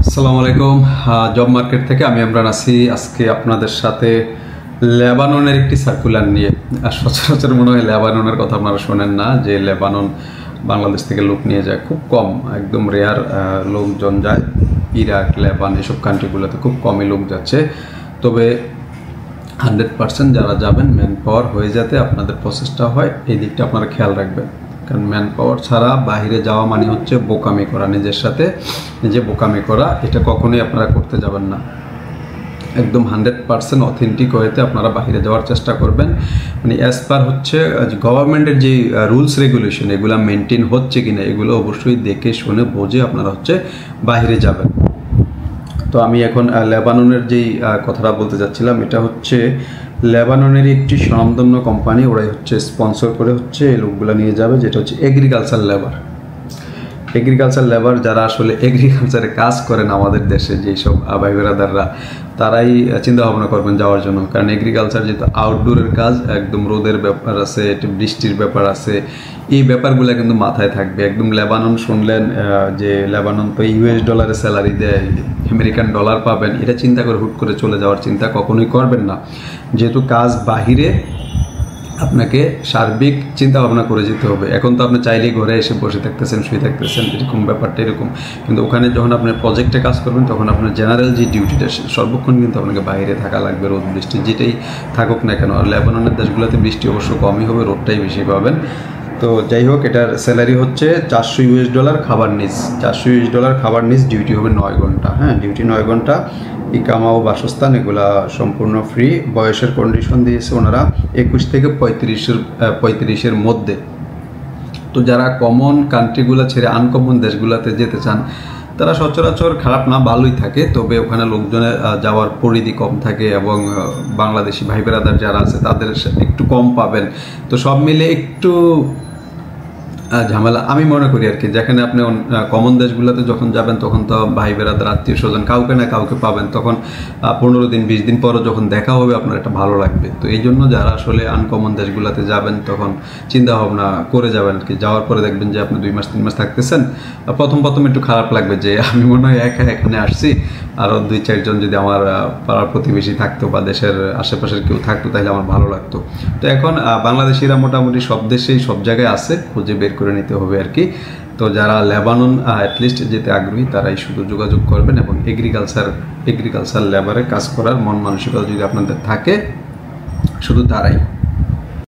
আসসালামু আলাইকুম। Job market থেকে আমি ইমরান আছি। আজকে আপনাদের সাথে লেবাননের একটি সার্কুলার নিয়ে। আর সচরাচর মনে হয় লেবাননের কথা আপনারা শোনেন না, যে লেবানন বাংলাদেশ থেকে লোক নিয়ে যায়, খুব কম, একদম রেয়ার লোকজন যায়। ইরাক, লেবান এসব কান্ট্রিগুলোতে খুব কমই লোক যাচ্ছে। তবে 100% যারা যাবেন ম্যান পাওয়ার হয়ে যাতে আপনাদের প্রসেসটা হয়, এই দিকটা আপনারা খেয়াল রাখবেন। কারণ ম্যান পাওয়ার ছাড়া বাইরে যাওয়া মানে হচ্ছে বোকামি করা, নিজের সাথে নিজে বোকামি করা। এটা কখনোই আপনারা করতে যাবেন না। একদম 100% অথেন্টিক হয়েতে আপনারা বাইরে যাওয়ার চেষ্টা করবেন। মানে অ্যাজ পার হচ্ছে গভর্নমেন্টের যে রুলস রেগুলেশন, এগুলো মেনটেন হচ্ছে কিনা এগুলো অবশ্যই দেখে শুনে বুঝে আপনারা হচ্ছে বাইরে যাবেন। তো আমি এখন লেবাননের যেই কথাটা বলতে যাচ্ছিলাম, এটা হচ্ছে লেবাননের একটি স্বনামধন্য কোম্পানি, ওরাই হচ্ছে স্পন্সর করে হচ্ছে এই লোকগুলো নিয়ে যাবে, যেটা হচ্ছে এগ্রিকালচার লেবার। যারা আসলে এগ্রিকালচারে কাজ করেন আমাদের দেশে যেসব ভাই বেরাদাররা, তারাই চিন্তা ভাবনা করবেন যাওয়ার জন্য। কারণ এগ্রিকালচার যেহেতু আউটডোরের কাজ, একদম রোদের ব্যাপার আছে, বৃষ্টির ব্যাপার আছে, এই ব্যাপারগুলো কিন্তু মাথায় থাকবে। একদম লেবানন শুনলেন যে লেবানন তো US ডলারে স্যালারি দেয়, আমেরিকান ডলার পাবেন, এটা চিন্তা করে হুট করে চলে যাওয়ার চিন্তা কখনোই করবেন না। যেহেতু কাজ বাহিরে, আপনাকে সার্বিক চিন্তা ভাবনা করে যেতে হবে। এখন তো আপনি চাইলেই ঘরে এসে বসে থাকতেছেন, শুয়ে থাকতেছেন, এরকম ব্যাপারটা এরকম। কিন্তু ওখানে যখন আপনি প্রজেক্টে কাজ করবেন, তখন আপনার জেনারেল যে ডিউটিটা, সর্বক্ষণ কিন্তু আপনাকে বাইরে থাকা লাগবে, রোদ বৃষ্টি যেটাই থাকুক না কেন। আর লেবাননের দেশগুলোতে বৃষ্টি অবশ্য কমই হবে, রোদটাই বেশি পাবেন। তো যাই হোক, এটার স্যালারি হচ্ছে $400 খাবার নিস, $400 খাবার নিস, ডিউটি হবে 9 ঘন্টা। হ্যাঁ, ডিউটি 9 ঘন্টা। ইকামা ও বাসস্থান এগুলা সম্পূর্ণ ফ্রি। বয়সের কন্ডিশন দিয়েছে ওনারা 21 থেকে 35-এর মধ্যে। তো যারা কমন কান্ট্রিগুলো ছেড়ে আনকমন দেশগুলোতে যেতে চান, তারা সচরাচর খারাপ না, ভালোই থাকে। তবে ওখানে লোকজনের যাওয়ার পরিধি কম থাকে এবং বাংলাদেশি ভাই বেরাদার যারা আছে তাদের একটু কম পাবেন। তো সব মিলে একটু ঝামেলা আমি মনে করি আর কি। যেখানে আপনি কমন দেশগুলোতে যখন যাবেন, তখন তো ভাই বেরাদার, আত্মীয় স্বজন কাউকে না কাউকে পাবেন। তখন 15 দিন 20 দিন পরও যখন দেখা হবে, আপনার একটা ভালো লাগবে। তো এই জন্য যারা আসলে আনকমন দেশগুলোতে যাবেন, তখন চিন্তা ভাবনা করে যাবেন আর কি। যাওয়ার পরে দেখবেন যে আপনি 2 মাস 3 মাস থাকতেছেন, প্রথম একটু খারাপ লাগবে যে আমি মনে হয় একা এখানে আসছি, আরও 2-4 জন যদি আমার পাড়ার প্রতিবেশী থাকতো বা দেশের আশেপাশের কেউ থাকতো, তাহলে আমার ভালো লাগতো। তো এখন বাংলাদেশিরা মোটামুটি সব দেশেই সব জায়গায় আছে, খুঁজে বের করে নিতে হবে আর কি। তো যারা লেবানন অ্যাটলিস্ট যেতে আগ্রহী, তারাই শুধু যোগাযোগ করবেন। এবং এগ্রিকালচার লেবারে কাজ করার মন মানসিকতা যদি আপনাদের থাকে, শুধু তারাই।